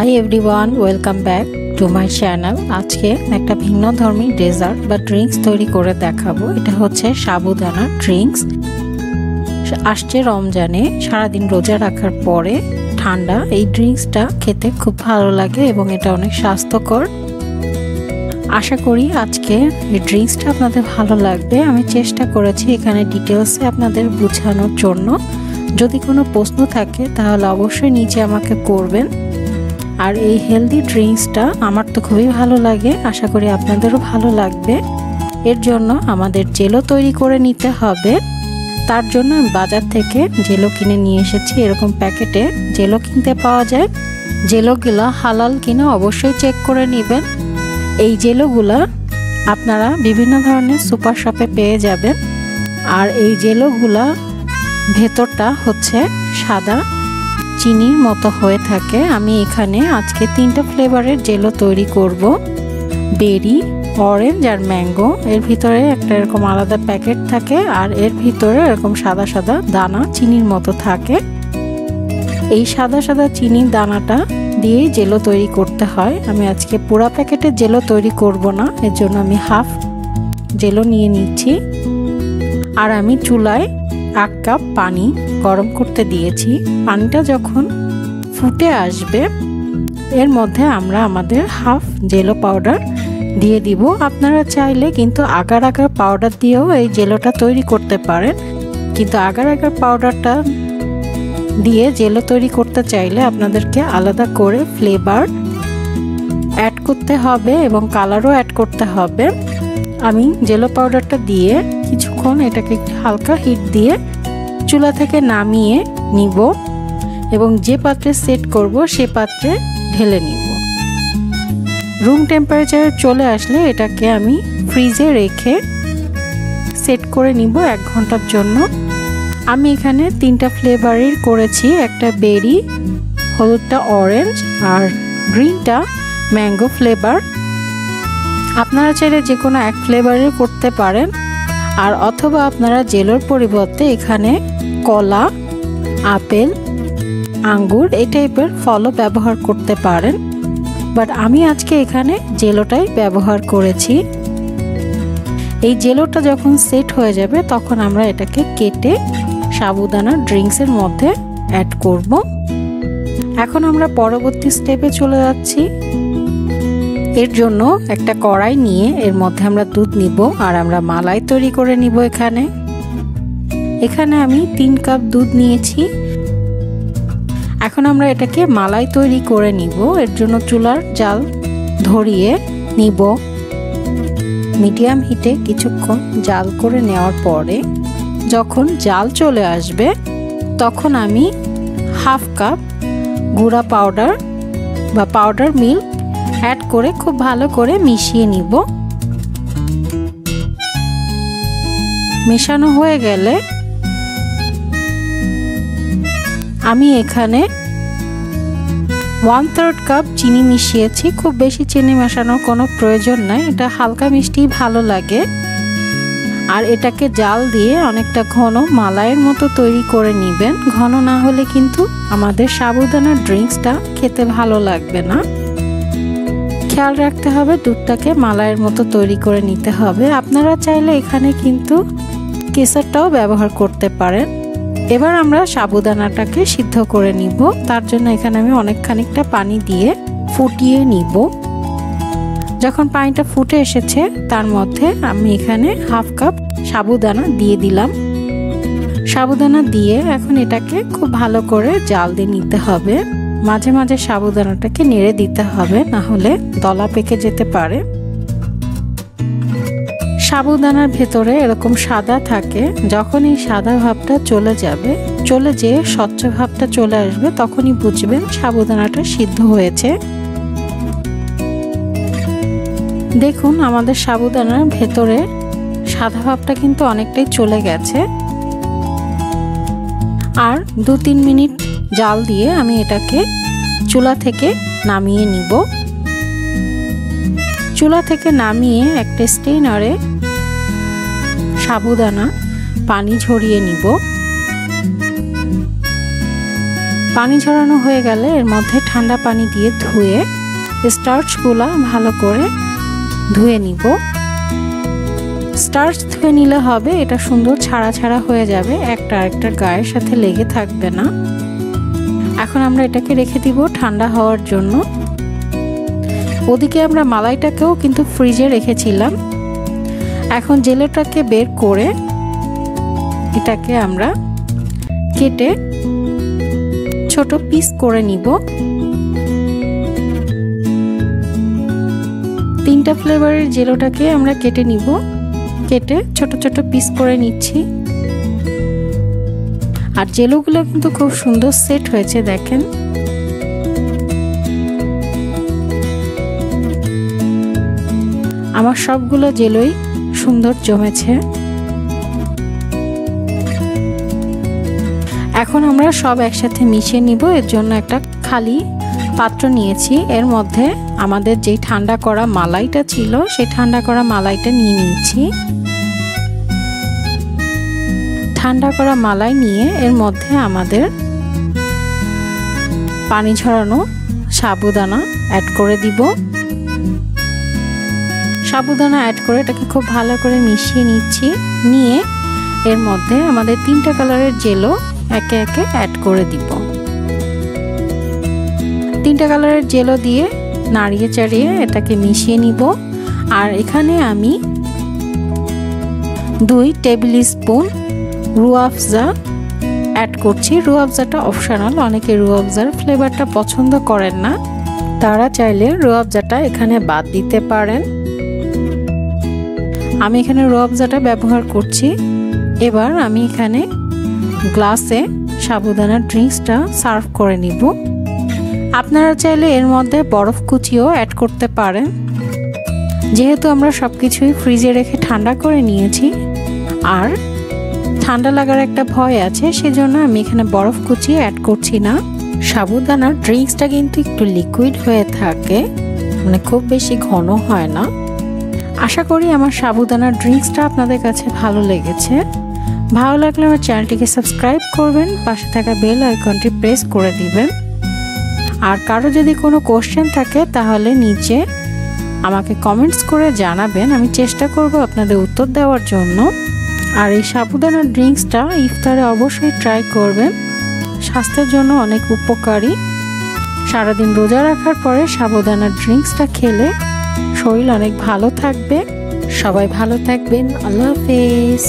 Hi everyone, welcome back to my channel. আজকে একটা ভিন্ন ধর্মী ডেজার্ট বা ড্রিঙ্কস তৈরি করে দেখাবো। এটা হচ্ছে সাবুদানা ড্রিঙ্কস। আসছে রমজানে, সারাদিন রোজা রাখার পরে ঠান্ডা এই ড্রিঙ্কসটা খেতে খুব ভালো লাগে এবং এটা অনেক স্বাস্থ্যকর। আশা করি আজকে এই ড্রিঙ্কসটা আপনাদের ভালো লাগবে। আমি চেষ্টা করেছি এখানে ডিটেলসে আপনাদের বোঝানোর জন্য। যদি কোনো প্রশ্ন থাকে তাহলে অবশ্যই নিচে আমাকে করবেন। আর এই হেলদি ড্রিঙ্কসটা আমার তো খুবই ভালো লাগে, আশা করি আপনাদেরও ভালো লাগবে। এর জন্য আমাদের জেলো তৈরি করে নিতে হবে। তার জন্য আমি বাজার থেকে জেলো কিনে নিয়ে এসেছি। এরকম প্যাকেটে জেলো কিনতে পাওয়া যায়। জেলোগুলো হালাল কিনা অবশ্যই চেক করে নেবেন। এই জেলোগুলো আপনারা বিভিন্ন ধরনের সুপার শপে পেয়ে যাবেন। আর এই জেলোগুলা ভেতরটা হচ্ছে সাদা চিনির মতো হয়ে থাকে। আমি এখানে আজকে 3টা ফ্লেভারের জেলো তৈরি করব, বেরি, অরেঞ্জ আর ম্যাঙ্গো। এর ভিতরে একটা এরকম আলাদা প্যাকেট থাকে আর এর ভিতরে এরকম সাদা সাদা দানা চিনির মতো থাকে। এই সাদা সাদা চিনির দানাটা দিয়ে জেলো তৈরি করতে হয়। আমি আজকে পুরো প্যাকেটে জেলো তৈরি করব না, এর জন্য আমি হাফ জেলো নিয়ে নিচ্ছি। আর আমি চুলায় 1 কাপ পানি গরম করতে দিয়েছি। পানিটা যখন ফুটে আসবে এর মধ্যে আমরা আমাদের হাফ জেলো পাউডার দিয়ে দিব। আপনারা চাইলে কিন্তু আগার আগার পাউডার দিয়েও এই জেলোটা তৈরি করতে পারেন, কিন্তু আগার আগার পাউডারটা দিয়ে জেলো তৈরি করতে চাইলে আপনাদেরকে আলাদা করে ফ্লেভার অ্যাড করতে হবে এবং কালারও অ্যাড করতে হবে। আমি জেলো পাউডারটা দিয়ে কিছুক্ষণ এটাকে একটু হালকা হিট দিয়ে চুলা থেকে নামিয়ে নিব এবং যে পাত্রে সেট করব সে পাত্রে ঢেলে নিব। রুম টেম্পারেচারে চলে আসলে এটাকে আমি ফ্রিজে রেখে সেট করে নিব 1 ঘন্টার জন্য। আমি এখানে 3টা ফ্লেভারের করেছি, একটা বেরি, হলুদটা অরেঞ্জ আর গ্রিনটা ম্যাঙ্গো ফ্লেভার। আপনারা চাইলে যে কোনো এক ফ্লেভারের করতে পারেন, আর অথবা আপনারা জেলোর পরিবর্তে এখানে কলা, আপেল, আঙ্গুর এই টাইপের ফলও ব্যবহার করতে পারেন, বাট আমি আজকে এখানে জেলোটাই ব্যবহার করেছি। এই জেলোটা যখন সেট হয়ে যাবে তখন আমরা এটাকে কেটে সাবুদানা ড্রিঙ্কসের মধ্যে অ্যাড করব। এখন আমরা পরবর্তী স্টেপে চলে যাচ্ছি। এর জন্য একটা কড়াই নিয়ে এর মধ্যে আমরা দুধ নিব আর আমরা মালাই তৈরি করে নিব। এখানে আমি 3 কাপ দুধ নিয়েছি। এখন আমরা এটাকে মালাই তৈরি করে নিব। এর জন্য চুলার জাল ধরিয়ে নিব। মিডিয়াম হিটে কিছুক্ষণ জাল করে নেওয়ার পরে যখন জাল চলে আসবে তখন আমি হাফ কাপ গুঁড়া পাউডার বা পাউডার মিল্ক অ্যাড করে খুব ভালো করে মিশিয়ে নিব। মেশানো হয়ে গেলে আমি এখানে 1/3 কাপ চিনি মিশিয়েছি। খুব বেশি চিনি মেশানোর কোনো প্রয়োজন নাই, এটা হালকা মিষ্টি ভালো লাগে। আর এটাকে জাল দিয়ে অনেকটা ঘন মালাইয়ের মতো তৈরি করে নেবেন। ঘন না হলে কিন্তু আমাদের সাবুদানা ড্রিঙ্কসটা খেতে ভালো লাগবে না। খেয়াল রাখতে হবে দুধটাকে মালাইয়ের মতো তৈরি করে নিতে হবে। আপনারা চাইলে এখানে কিন্তু কেসারটাও ব্যবহার করতে পারেন। এবার আমরা সাবুদানাটাকে সিদ্ধ করে নিব। তার জন্য এখানে আমি অনেক খানিকটা পানি দিয়ে ফুটিয়ে নিব। যখন পানিটা ফুটে এসেছে তার মধ্যে আমি এখানে হাফ কাপ সাবুদানা দিয়ে দিলাম। সাবুদানা দিয়ে এখন এটাকে খুব ভালো করে জাল দিয়ে নিতে হবে। মাঝে মাঝে সাবুদানাটাকে নেড়ে দিতে হবে, না হলে দলা পেকে যেতে পারে। সাবুদানার ভেতরে এরকম সাদা থাকে, যখন এই সাদা ভাবটা চলে যেয়ে স্বচ্ছ ভাবটা চলে আসবে তখনই বুঝবেন সাবুদানাটা সিদ্ধ হয়েছে। দেখুন আমাদের সাবুদানার ভেতরে সাদা ভাবটা কিন্তু অনেকটাই চলে গেছে। আর 2-3 মিনিট জাল দিয়ে আমি এটাকে চুলা থেকে নামিয়ে নিব। চুলা থেকে নামিয়ে একটা স্টেইনারে সাবুদানা পানি ঝরিয়ে নিব। পানি ঝরানো হয়ে গেলে এর মধ্যে ঠান্ডা পানি দিয়ে ধুয়ে স্টার্চগুলো ভালো করে ধুয়ে নিব। স্টার্চ ধুয়ে নিলে হবে এটা সুন্দর ছাড়া ছাড়া হয়ে যাবে, একটা আরেকটার গায়ের সাথে লেগে থাকবে না। এখন আমরা এটাকে রেখে দিব ঠান্ডা হওয়ার জন্য। ওদিকে আমরা মালাইটাকেও কিন্তু ফ্রিজে রেখেছিলাম। এখন জেলোটাকে বের করে এটাকে আমরা কেটে ছোট পিস করে নিব। 3টা ফ্লেভারের জেলোটাকে আমরা কেটে নিব, কেটে ছোট ছোট পিস করে নিচ্ছি। আর জেলোগুলো কিন্তু খুব সুন্দর সেট হয়েছে, দেখেন। আমার সবগুলো জেলোই সুন্দর জমেছে। এখন আমরা সব একসাথে মিশিয়ে নিব। এর জন্য একটা খালি পাত্র নিয়েছি, এর মধ্যে আমাদের যেই ঠান্ডা করা মালাইটা ছিল সেই ঠান্ডা করা মালাইটা নিয়ে নিয়েছি। ঠান্ডা করা মালাই নিয়ে এর মধ্যে আমাদের পানি ঝরানো সাবুদানা অ্যাড করে দিব। সাবুদানা অ্যাড করে এটাকে খুব ভালো করে মিশিয়ে নিচ্ছি। নিয়ে এর মধ্যে আমাদের 3টা কালারের জেলো একে একে অ্যাড করে দিব। 3টা কালারের জেলো দিয়ে নাড়িয়ে চাড়িয়ে এটাকে মিশিয়ে নিব। আর এখানে আমি 2 টেবিল স্পুন রুয়াবজা অ্যাড করছি। রুয়াবজাটা অপশনাল, অনেকে রুয়াবজার ফ্লেভারটা পছন্দ করেন না, তারা চাইলে রুয়াবজাটা এখানে বাদ দিতে পারেন। আমি এখানে রুয়াবজাটা ব্যবহার করছি। এবার আমি এখানে গ্লাসে সাবুদানা ড্রিঙ্কসটা সার্ভ করে নিব। আপনারা চাইলে এর মধ্যে বরফ কুচিও অ্যাড করতে পারেন। যেহেতু আমরা সবকিছুই ফ্রিজে রেখে ঠান্ডা করে নিয়েছি আর ঠান্ডা লাগার একটা ভয় আছে, সেজন্য আমি এখানে বরফ কুচি অ্যাড করছি না। সাবুদানার ড্রিঙ্কসটা কিন্তু একটু লিকুইড হয়ে থাকে, মানে খুব বেশি ঘন হয় না। আশা করি আমার সাবুদানার ড্রিঙ্কসটা আপনাদের কাছে ভালো লেগেছে। ভালো লাগলে আমার চ্যানেলটিকে সাবস্ক্রাইব করবেন, পাশে থাকা বেল আইকনটি প্রেস করে দিবেন। আর কারো যদি কোনো কোশ্চেন থাকে তাহলে নিচে আমাকে কমেন্টস করে জানাবেন, আমি চেষ্টা করব আপনাদের উত্তর দেওয়ার জন্য। আর এই সাবুদানার ড্রিঙ্কসটা ইফতারে অবশ্যই ট্রাই করবেন, স্বাস্থ্যের জন্য অনেক উপকারী। সারাদিন রোজা রাখার পরে সাবুদানার ড্রিঙ্কসটা খেলে শরীর অনেক ভালো থাকবে। সবাই ভালো থাকবেন। আল্লাহ হাফেজ।